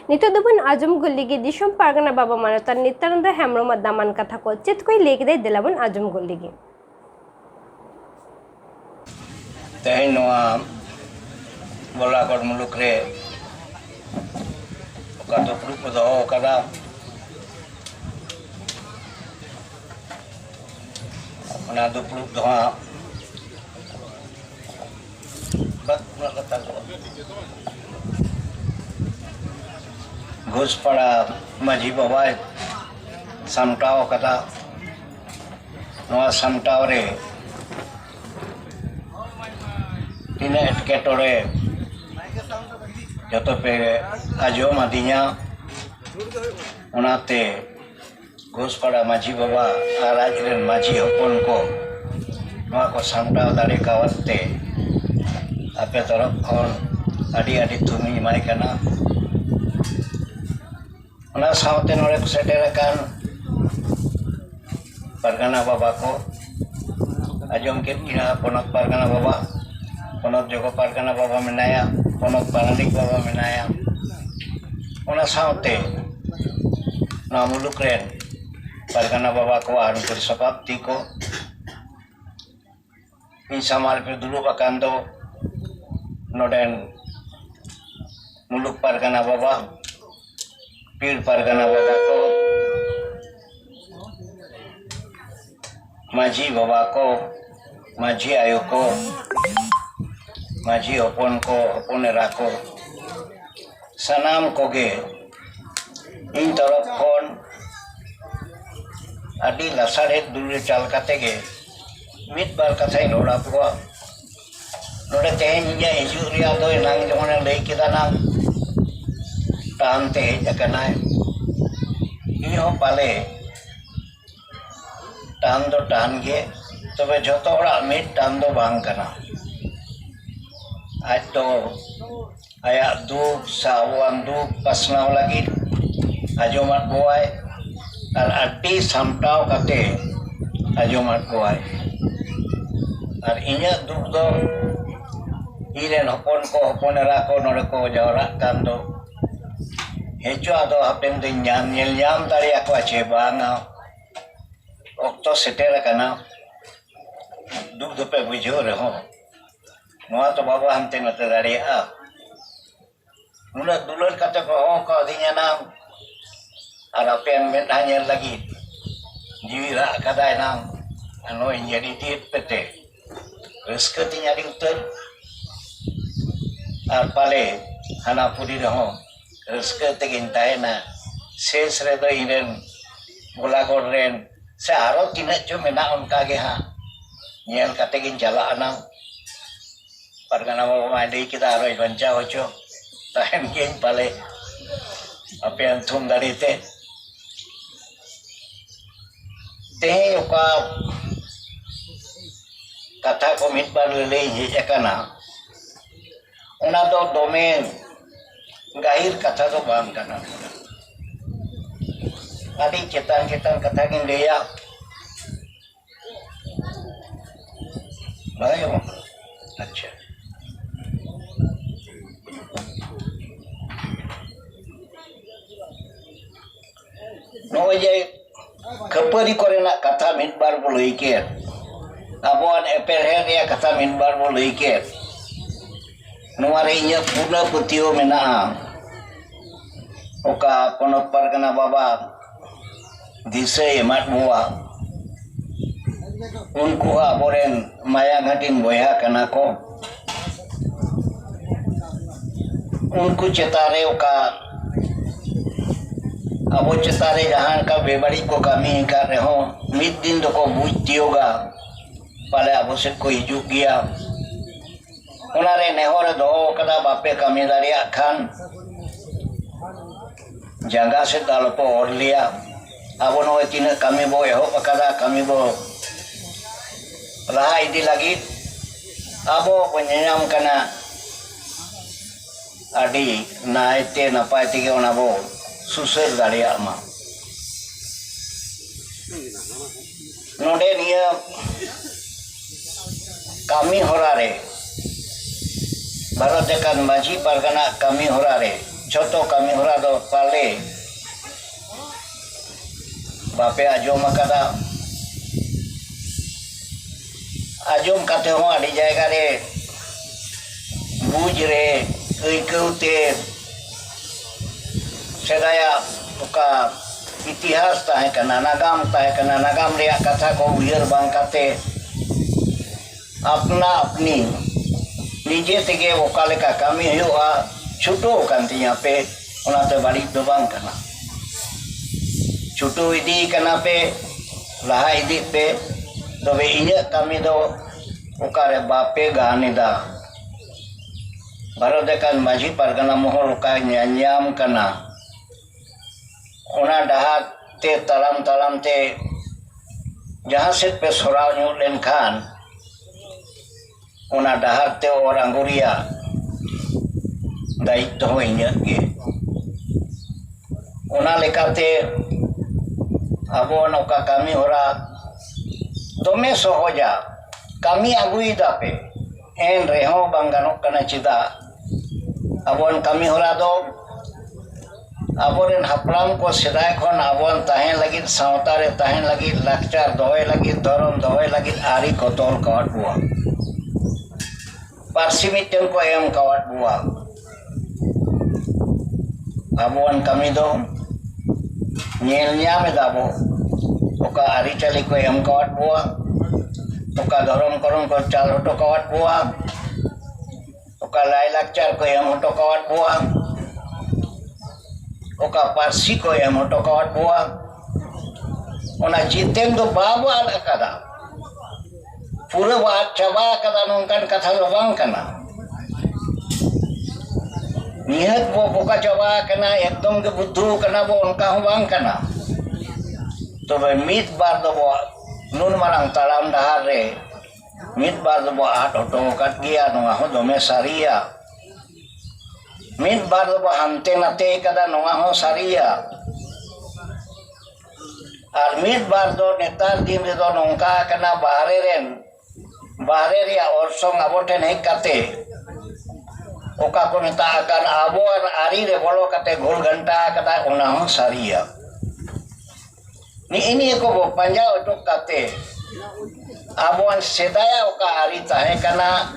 नितो दुबन आजम गुल्लिगी दिशम पारगना बाबा मानता नित्यानंद हेम्ब्रम दामान कथा को चेत कोई लेके दे दिलावन आजम गुल्लिगी तेहें नोआ बोलागढ़ मुलुक रे ओका दुपड़ू को दो कदा ओना दुपड़ू दोहा बत ना कथा को घुसपड़ा माझी बाबा सामटाव कदा नोआ सामटाव रे तीना एटकेटोरे जतो पे आजम आदिnya ओनाते घुसपड़ा माझी बाबा आर आजरेन माझी हपन को नोआ को सामटाव दाड़े कावते आपे तरफ खन आदि आदि थुमी माय कना ओना सावते नोरे को सेटेरकान पारगाना बाबा को आजम के इना पोनक पारगाना बाबा पोनक जगो पारगाना बाबा मेनाया पोनक पारानिक बाबा मेनाया ओना सावते ना मुलुक रेन पारगाना बाबा को आर उनकर सपाप्ति को इन समाल पे दुलु बकांदो नोडेन मुलुक पारगाना बाबा पीर पारगाना बाबा को माझी बाबा को माझी आयो को माझी हपन को हपन एरा को सनाम कोगे इन तरफ खन आदि लासारे दुलु चाल काते गे मित बार कथाई रोड़ा को नोडे तेहें इया हिजु रिया दो नांग जमने लई केदा ना टानते जकनाय इहो पाले टान दो टान गे तबे जतो ओड़ा मिट टान दो बांग कना आज तो आया दुख सावन दुख पसनाव लगी आजोमात बोआय और अड्डी सामटाव कते आजोमात बोआय और इन्या दुख दो इरेन हपन को हपन एरा को नोडे को जावरा कान दो हेचो आदो हापेन दिन ᱧᱟᱢ दाड़िया को आछे बांगा ओक्तो सेटेर कना दुख दुपे बुझो रहो नोआ तो बाबा हमते नते दाड़िया नुना दुलर कते को हो को दिnya नाम और आपेन मेडा ñel lagi jiwi ra kadai nang ano jadi tit pete reska tinya di utar ar pale hana puri रहो रस्के तेगिन तायना शेष रे दो इरेन बोलागढ़ रेन से आरो तिना जो मेना उनका गे हा ñel kate gin jala ana Pargana बाबा माइडे किदा आरो बंचा होचो ताहेन गेन पाले आपे अंथुम दाड़ीते तेहें ओका कथा को मिट बार ले हेज अकाना ओना दो दोमे गाहिर कथा तो बांग कना आदि चेतान चेतान कथा किन लेया भाई अच्छा नोए जे खपरी कोरेना कथा मिट बार बो लई के आबोन एपेर हे रे कथा मिट बार बो लई के नोआ रे इया पूर्ण पतियो मेना ओका पोनक पारगाना बाबा दिसे एमात बुआ उनको आबोरेन माया घाटिन बोया कना को उनको चेतारे ओका अब चेतारे जहां का बेबड़ी को कमी कर रहे हो मिद दिन तो को बुझती होगा पाले अब से कोई हिजू गया उनारे नेहर दो कदा बापे कमी दारिया खान जगह से दाल को और लिया abo no tina kami bo ehok akada kami bo laha idi lagi abo penyayam kana adi naite napai tige ona bo susur daria ma node niya kami horare Bharat Dekan Maji Pargana kami horare choto kami horado pale bape ajom akada ajom kate ho adi jayga re buj re ikaute sedaya oka itihas tahe kana nagam reyak katha ko uyar bang kate apna apni nije tege oka leka kami huyuga chuto kan tinya pe onate balik do bang kana chuto idi kana pe laha idi pe tobe inya kami do oka re bape gane da Bharat Dekan Maji Pargana mohon oka nyanyam kana ona dahat te talam te jahan set pe sorau nyu len khan ona dahar te orang guria daik to inya ge ona lekate abo noka kami ora dome sohoja kami agui dape en reho banganok kana cida abon kami ora do aboren haplam ko sedai khon abon tahen lagi sautare tahen lagi lakchar doy lagi dorom doy lagi ari kotol kawat buah parsimiten ko em kawat buah abon kami do nyelnya me dabo oka ari chali ko em kawat buah oka dorom korong ko chal hoto kawat buah oka lai lakchar ko em hoto kawat buah oka parsi ko em hoto kawat buah ona jiten do babu ala kada pura wat coba kada nongkan kata lobang kana nihat bo boka coba kana ekdom ke buddhu kana bo onka bang kana tobe mit bar do bo nun marang talam dahar re mit bar do bo at hoto kat gia no ho dome saria mit bar do bo ante nate kada no ho saria ar mit bar do netar din re do nongka kana bahare ria orsong aboten hek kate oka ko neta akan abo ari re bolo kate gol ganta kata ona ho saria ni ini ko bo panja otok kate abon sedaya oka ari tahe kana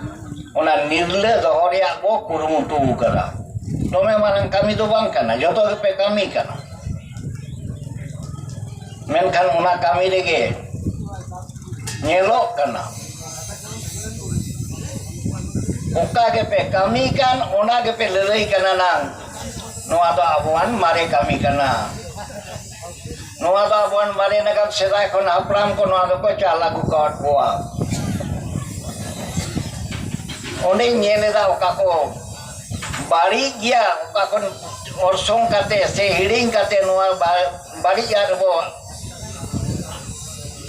ona nirle dohoria bo kurumutu kara dome marang kami do bang kana joto pe kami kana menkan ona kami lege nyelok kana oka gepe kami kan ona gepe lelei kana nang noa to abuan mare kami kana noa to abuan mare nakan sedai kon hapram ko noa ko chala ku kawat boa one nyele da oka ko bari gia oka kon orsong kate se hiding kate noa bari jar bo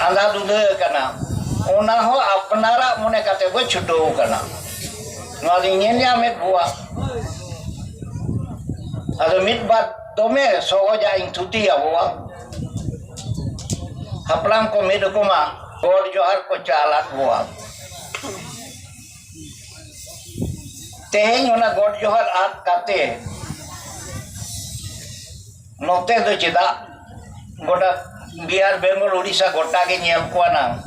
anda dude kana ona ho apnara mone kate bo chuto kana Ngadingnya met buah, ada mit bat tome soja ing tuti ya buah, haplam ko mit ko ma, god johar ko calat buah, teheng ona god johar at kate, note do cida, goda biar Bengal Odisha gota ke nyam ko nang,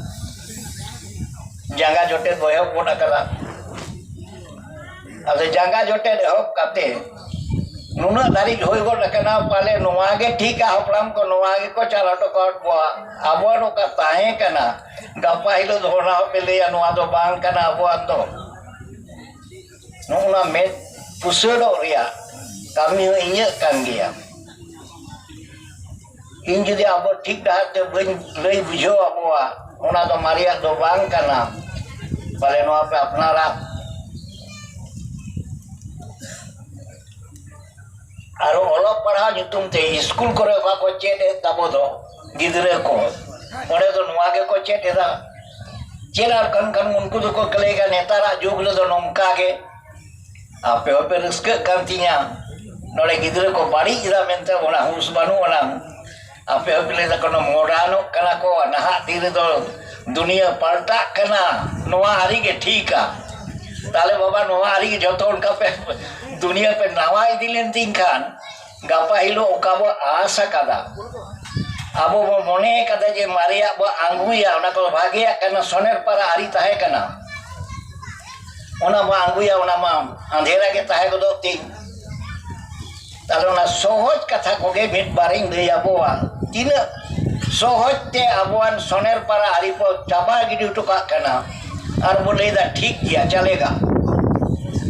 jangga jote boyo koda kala. Ada jangga jote dehok kate nuna dari hoi gol kana pale noage ठीक है haplam ko noage ko chala to kot boa abo no ka tahe kana gapa hilo dhona pele anu ado bang kana abo ando nuna met pusudo ria kami inya kan dia injudi abo ठीक dah te lei bujo abo ona to maria do bang kana pale no ape apnara aro olok parha nyutum te school kore bako chet tabo do gidre ko ore do nuwa ge ko chet eda cherar kan unku do ko kelega netara jug le do nongka ge ape ape riske kantinya nore gidre ko bari ida mente ona hus banu ona ape ape le da kono modano kana ko naha dire do dunia palta kana nuwa hari ge thika tale baba nuwa hari ge joto unka pe dunia pe nawa idilen tingkan gapa hilo okabo asa kada abo bo mone kada je maria bo angguya ona ko bhagia kana soner para ari tahe kana ona bo angguya ona ma andhera ge tahe ko do ting talo na sohoj katha ko ge mit baring de abo tina sohoj te abuan soner para ari po chaba gidi utuka kana ar boleh da ठीक किया चलेगा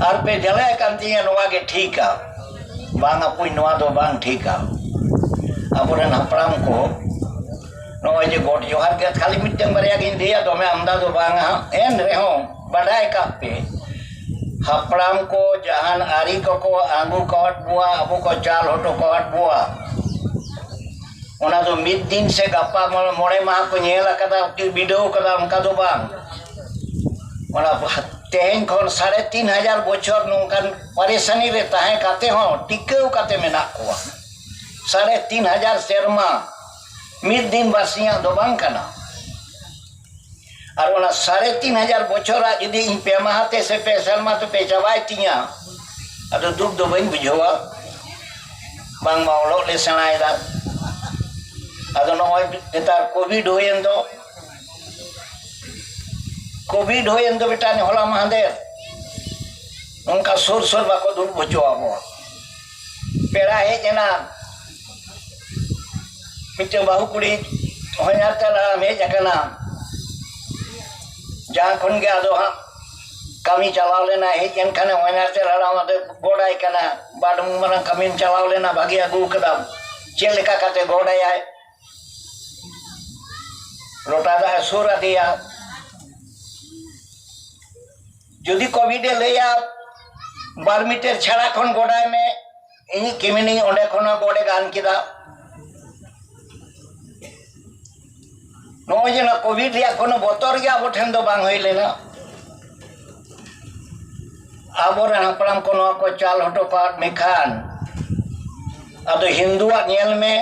और पे जले कंतिया नवा के ठीक है bang apui noa do bang thika apuran hapram ko noa je god johar ke khali miteng baria gin dia do me amda do bang en reho badai kape hapram ko jahan ari ko angu kawat bua abu ko chal hoto kawat bua ona do mid din se gapa more ma ko nyela kada video kada amka do bang ona तेन खन 3,500 बछर नौकन परेशानी रे ताहे काते हो टिकेउ काते मेना कोआ 3,500 सेरमा मिद दिन बासिया दो बांग कना और ओना 3,500 बछरा यदि इन पे माहते से पे सलमा तो पे चबाई तिया अदो दुख दो बइन बुझवा बांग मावलो ले सनाय दा अदो नोय नेतार कोविड होयन दो कोविड हो तो बेटा ने होला महादेव उनका सुर सुर बाको दूर बचो आबो पेड़ा है जना मिटे बाहु कुड़ी होया तला में जकना जहां खन के आदो हां कमी चलाव लेना है जन खाने होया तला मते गोडाई कना बाडम मरन कमी चलाव लेना भागी अगु कदम चेलेका काते गोडाई आए रोटा दा सुर दिया যদি কোভিডে লইয়া 12 মিটার ছাড়া কোন গোড়ায় মে ইনি কেমিনি ওনে কোন গোড়ে গান কিদা নয় না কোভিড রিয়া কোন বতর গিয়া বঠেন দো বাং হইলে না আবরে হাপড়াম কোন को চাল হটো পাট মেখান আদো হিন্দুয়া নিয়েল মে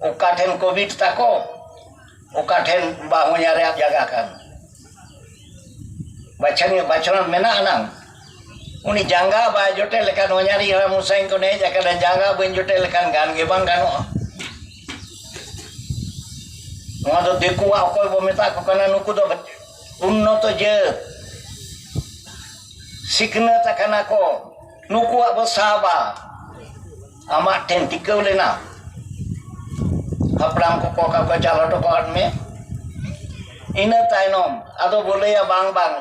ওকাঠেন কোভিড তাকো ওকাঠেন বাহুኛরে জায়গা কান बचन मेना अनाम उनी जांगा बाय जोटे लेकान ओ냐री हरा मुसाइन को ने जकन जांगा बन जोटे लेकान गान गे बांग गानो नोआ दो देखुआ अकोय बो मेता को कना नुकु दो उन्नत जे सिकनत कना को नुकुआ बो साबा आमा ठेन टिकौ लेना हपड़ाम को का चालटो को में ina tainom ado boleh bang bang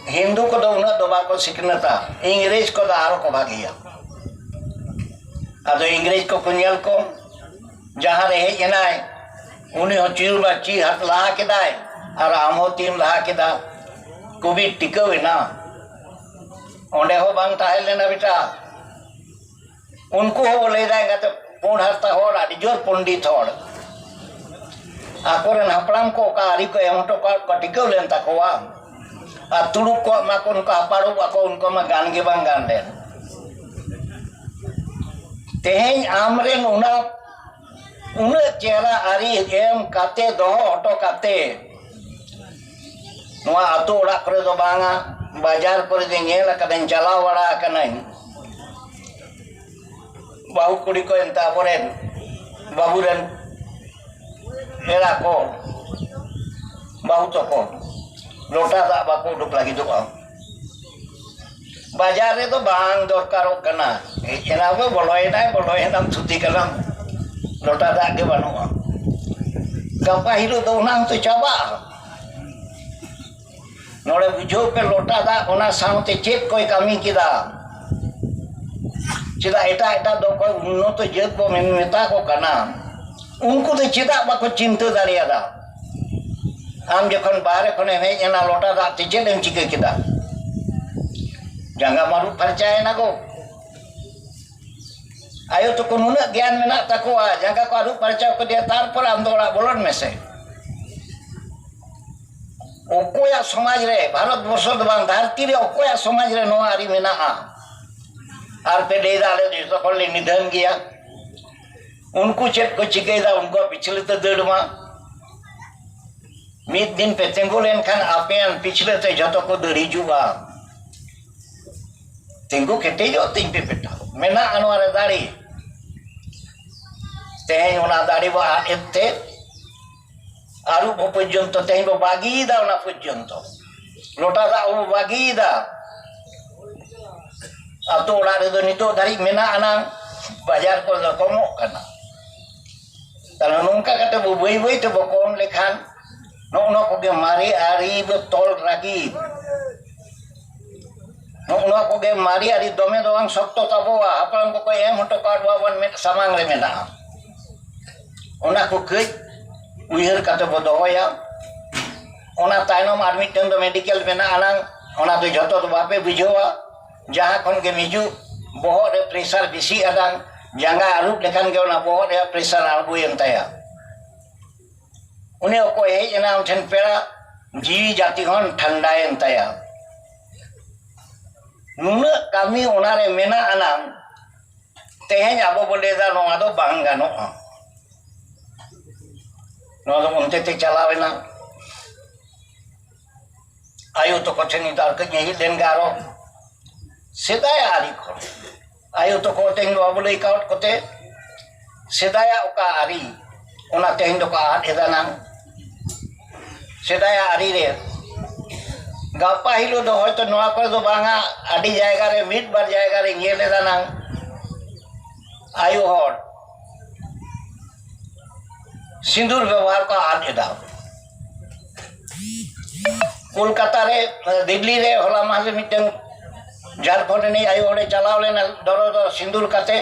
Hindu ko do una do bako siknata English ko da aro ko bagia ado English ko kunyal ko jahan rehe jenai uni ho chiru ba chi hat laha kedai ara amo tim laha keda covid tikau na onde ho bang tahe lena beta unku ho boleh dai gata pun harta hor adi jor pondit hor akoren hapram ko ka ari ko em to ka tikau len takoa atuluk ko makon ka paru ako unko ma gan ge bang gan den teheng amren una chera ari em kate do auto kate noa atu orak kore do banga bajar kore de nyela kaden chalaw wara kanai bahu kuri ko enta poren baburen era ko bahu to ko lota tak baku duk lagi tu bang bajar itu bang dorkar kena kenapa boleh nam cuti kalam lota tak ke banu gapa hidup tu nang tu coba nore bujo pe lota tak ona saute cek koi kami kita cita eta do koi unno tu jet bo meta ko kana unku tu cita bako cinta dari ada am jokon bare kone he ena lota da tijen dem cike kita jangan maru percaya nago ayo tuh nuna gian menak takwa jaga ko aru parca ko dia tarpor am do orak bolon mese okoya समाज रे भारत वर्ष दो बांग धरती रे okoya समाज रे no आरी मेनाआ आर पे दे दाले जो को ले निधन गया उनको चेक को चिकेदा उनको पिछले तो दड़मा मिद दिन पे तेंगो लेन खान आपेन पिछले ते जतो को दड़ी जुआ तेंगो केटे जो तिंग पे पेटा मेना अनवारे दाड़ी तेहें उना दाड़ी बा एते आरु पर्यंत तेहें बा बागीदा उना पर्यंत लोटा दा ओ बागीदा अतो ओड़ा रे दो नितो दाड़ी मेना अनांग बाजार को कमो कना तानो नोंका कते बो बई बई ते बो कम लेखान नो को गे मारी आरी बो तोल रागी नो को गे मारी आरी दोमे दोवांग शक्तो तबोआ आपन को एम हटो काडवा वन में सामांग रे मेना ओना को कई उयहर कते बो दोया ओना ताइनम आर मिटन दो मेडिकल मेना अनांग ओना तो जतो तो बापे बुझोआ जहां खन के मिजु बहुत रे प्रेशर बेसी अदांग जांगा आरुप लेखान के ओना बहुत रे प्रेशर आगुयन ताया उन्हें को हे जना उठन पेड़ा जीवी जाति हन ठंडायन ताया नुना कमी ओना रे मेना अनांग तेहें आबो बोले दा नोआ दो बांग गानो नोआ दो उनते ते चलावेना आयु तो कठिन तार के यही दिन गारो सेदाय आरी को आयु तो को तेंग बोले काउट कोते सेदाया ओका आरी ओना तेंग दो का आट एदाना सेदाया आरी रे गापा हिलो दो होयतो नोआ को दो बांगा आडी जायगा रे मिड बार जायगा रे येले दाना आयु हर सिंदूर व्यवहार का आट एदा कोलकाता रे दिल्ली रे होला मासे मिटन झारखंड ने आयो ओडे चलाव लेना दरो दो सिंदूर काते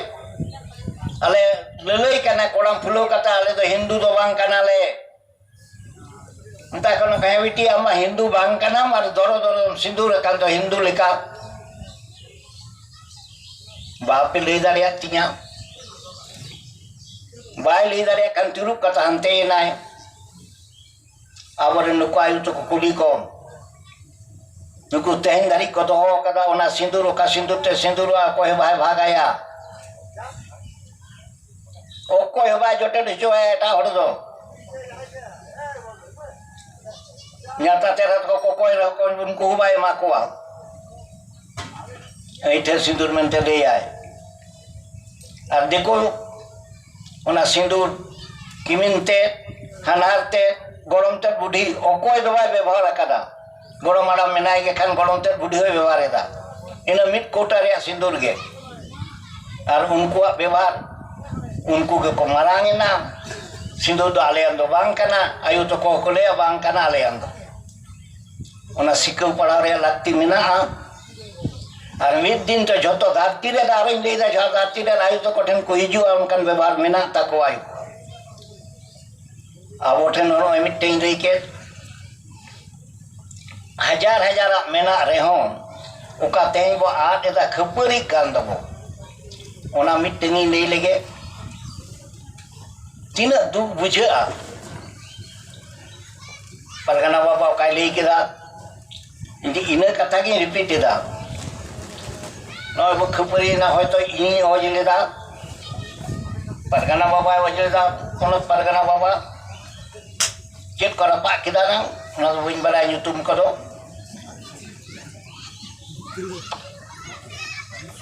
अले ललई कना कोड़म फुलो काता अले तो हिंदू दो बांग कना ले अंता कोन कहविटी अम्मा हिंदू बांग कना मार दरो दरो सिंदूर कान तो हिंदू लेका बाप ले दारिया तिया बाय ले दारिया कान तिरु कता हंते नाय आवर नुको आयु तो कुली को नुको तेहन दारी को दो कदा ओना सिंदूर का सिंदूर ते सिंदूर को हे भाई भागाया ओ को हे भाई जोटे जो है एटा हड़ दो न्याता तेरा को कोई रो को उनको भाई मा को एठे सिंदूर में ते ले आए अब देखो ओना सिंदूर किमिनते हनारते गरमते बुढ़ी ओकोय दो भाई व्यवहार कदा गरम आराम मेनाय के खान गरमते बुढ़ी होय व्यवहार एदा इन मिट कोटा रे सिंदूर गे और उनको व्यवहार उनको के को मारांगे ना सिंदूर दो आले अंदो बांग कना आयु तो को ले बांग कना आले अंदो ओना सिकौ पड़ा रे लागती मेना और मिट दिन तो जतो धरती रे दारे ले दा जा धरती रे आयु तो कठिन को हिजु उनकन व्यवहार मेना तको आयु अब ठेन नो मिटें रे के हजार हजार मेना रे हो ओका तें बो आट एदा खपरी कान दबो ओना मिटें ले लेगे तीन दुख बुझा परगना बाबा का ले केदा इनकी इन कथा की रिपीट एदा नो बो खपरी ना होय तो इ ओजलेदा परगना बाबा ओजलेदा कोन परगना बाबा चेक कर पा किदा ना ना बुइन बला यूट्यूब करो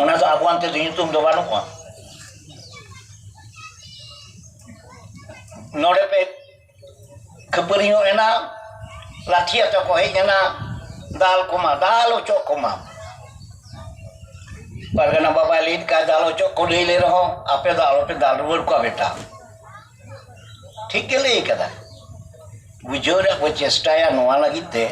ओना तो आपन ते यूट्यूब दो बानो को नोडे पे खपरियो एना लाठिया तो को हे जना दाल कोमा दाल चो कोमा परगना बाबा लीड का दाल चो को ले रहो आपे दाल रुवर को बेटा ठीक के ले कदा बुझोरा को चेष्टाया नोआ लगिते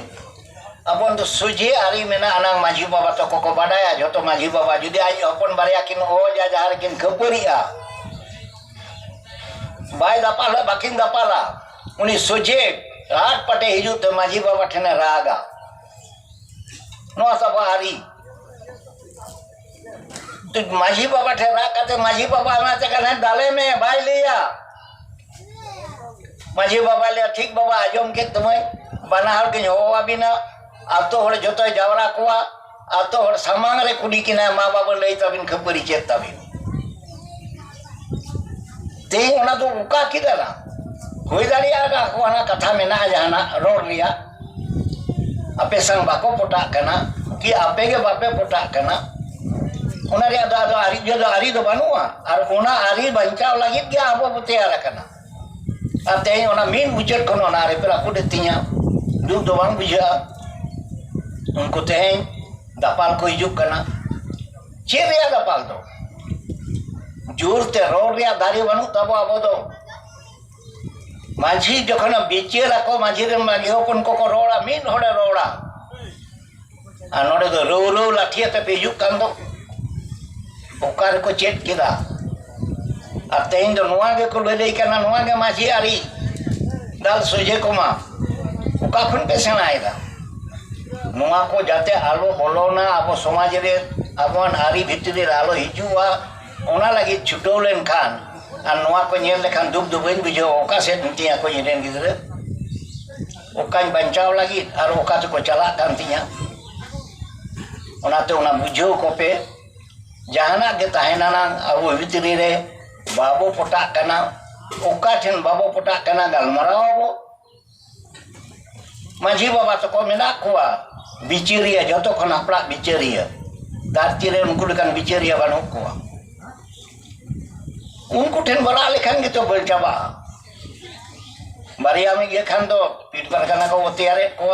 अपन तो सुजे आरी मेना अनांग माझी बाबा तो को बाडाया जतो माझी बाबा जुदी आज अपन बारिया किन ओ जा जहार किन खपरिया बाय दापाला बाकिन दापाला उनी सुजे रात पटे हिजु तो माझी बाबा ठने रागा नो सब आरी तो माझी बाबा ठहरा कहते माझी बाबा आना कहना डाले में भाई लिया माझी बाबा ले ठीक बाबा आजम के तुम्हें बना हर के होवा बिना अब तो हर जो तो जावरा कुआ अब तो हर सामांग रे कुड़ी किना माँ बाबा ले तबिन खबरी चेत तबिन ते ओना तो उका किदरा हुई दाड़िया को आना कथा में ना जाना रोड लिया आपे संग बाको पोटा कना कि आपे के बापे पोटा कना ओना रे आदो आरी दो बानुआ और ओना आरी बंचाव लगी के आबो तैयार कना अब ते ओना मीन बुजर कोन ओना रे पेला कुडे तिया दुख दो बांग बुझा उनको ते दापाल को हिजुक कना चे रे दापाल दो जोर ते रोड रे दारी बानु तब आबो दो माझी जखन बिचेरा को माझी रे मागी होपन को रोड़ा मीन होड़े रोड़ा आ नोडे दो रो रो लाठिया ते पेजुक कान दो ओकार को चेट किदा आ तेन दो नोआ के को ले कना नोआ के माझी आरी दाल सोजे को मा ओका खन पे सेनाएगा नोआ को जाते आलो बोलोना आबो समाज रे आबोन आरी भितरी आलो हिजुआ ओना लगी छुटो लेन खान और नोआ को नेल लेखान दुख दुबेन बुझो ओका से तिया को इरेन गिदरे ओका बंचाव लगी और ओका तो को चला कान तिया ओनाते ओना बुझो को पे जहाना के ताहेना ना अब भितरी रे बाबो पोटा कना ओका ठेन बाबो पोटा कना गलमरावो माझी बाबा तो को मेना कोआ बिचेरिया जतो खन अपना बिचेरिया धरती रे उनको लेकान बिचेरिया बानो कोआ उनको ठेन बड़ा लेखान के तो बल चाबा बारिया में ये खान दो पीठ पर कना को तैयार को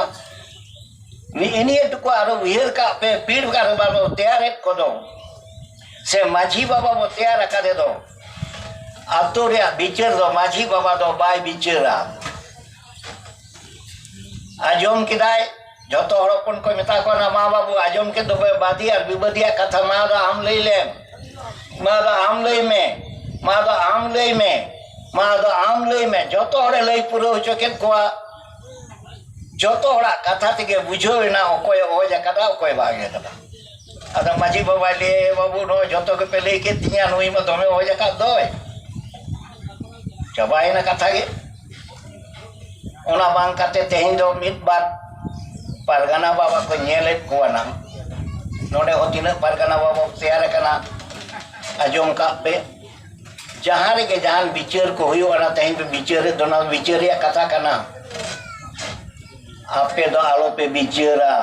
नी इनी टुको आरो उहेर का पे पीठ का बाबा तैयार को दो से माझी बाबा वो तैयार कर दे दो अब तो रे बिचर दो माझी बाबा दो बाय बिचरा आजम किदाय जतो हड़पन को मेता को ना माँ बाबू आजम के दो बादिया बिबदिया कथा मा दो आम लई ले मा दो आम लई में मा दो आम लई में मा दो आम लई में जतो हड़े लई पुरो चके कोआ जतो हड़ा कथा तेगे बुझो ना ओकोय ओ जकदा ओकोय बागे कदा अदा माझी बाबा ले बाबू नो जतो के पे लई के तिया नोई में दमे ओ जका दोय चबाय ना कथा गे ओना बांग काते तेहिं दो मित बार पारगाना बाबा को नेले कोआ ना नोडे हो तिना पारगाना बाबा तैयार कना आजम का पे जहां रे के जहां बिचार को हुयो ना तेहिं पे बिचारे दोना बिचारिया कथा कना आपे दो आलो पे बिचारा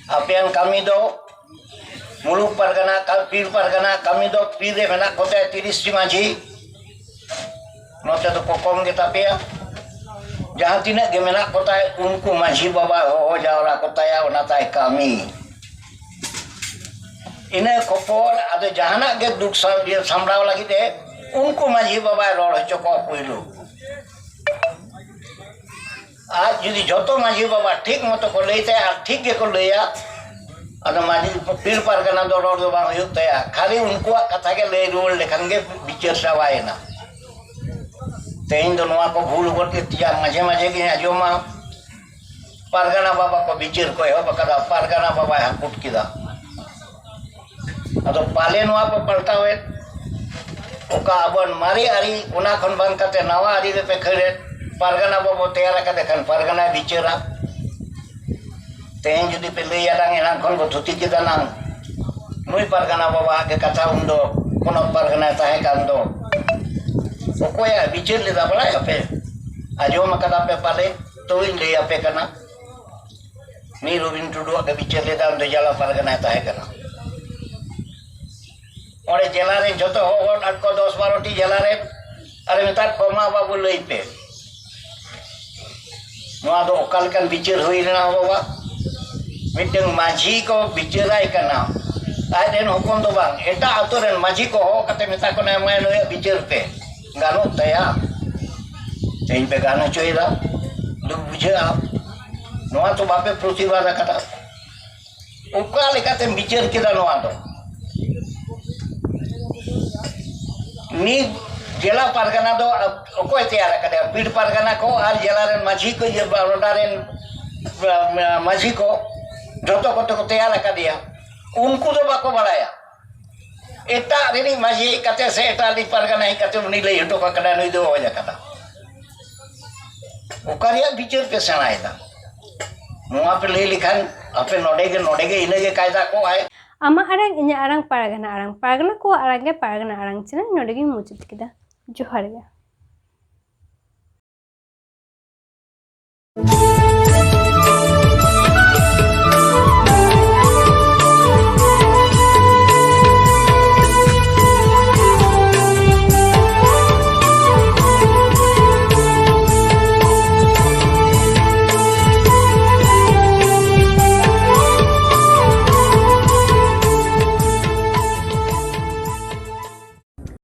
apian kami do muluk pargana pir pargana kami do pire mena kota tiris di maji note to kokom kita pia jahan tina ge mena kota unku maji baba ho jawra kota ya onatai kami ine kopor ada jahana ge duk samrao lagi de unku maji baba ror choko puilu आज जुदी जोतो माझी बाबा ठीक मत को लेते आ ठीक के को लेया अदा माझी पीर परगना दो रोड दो बांग युक्त है खाली उनको कथा के ले रोल लेखनगे बिचर सवाए ना तेइन दोनों को भूल बोल के तिया मजे मजे के जो मा परगना बाबा को बिचर को हो बकरा परगना बाबा है कुट किदा अदा पाले नुआ को पलटा हुए ओका अबन मारी आरी उना खन बंद करते नवा आरी पे खड़े परगना बाबू तैयार कर देखन परगना बिचरा तेन जुदी पे ले यादांग एना खन को थुती किदा नांग नुई परगना बाबा के कथा उंदो कोनो परगना ताहे कांदो ओकोया बिचर ले दाबला पे आजो मकदा पे पाले तो इन ले पे कना नी रोबिन टुडो के बिचर ले दाम दे जाला परगना ताहे कना ओरे जेला रे जतो हो अटको 10-12 टी जेला रे अरे मिता कोमा बाबू लई पे नोआ दो ओकालकन बिचार हुई ना बाबा मिटंग माझी को बिचाराय कना आय देन हुकुम दो बांग एटा आतो रेन माझी को हो कते मिता को ना मैं नो बिचार पे गानो तया तेन पे गाना चोइदा दुख बुझे आप नोआ तो बापे प्रतिवाद कथा ओका लेकाते बिचार किदा नोआ दो नी जिला परगना दो ओको तैयार करे पीठ परगना को और जिला रे माझी को ये बरोडा रे माझी को जोतो को तैयार कर दिया उनको तो बाको बढ़ाया एटा rini maji kate se eta di pargana hi kate uni lei hito ka kada nui do aja kata okariya bicar pe senaida noa pe lei likhan ape node ge ine ge kaida ko ai ama arang inya arang pargana ko arang ge pargana arang china nodegi muchit kida johar ge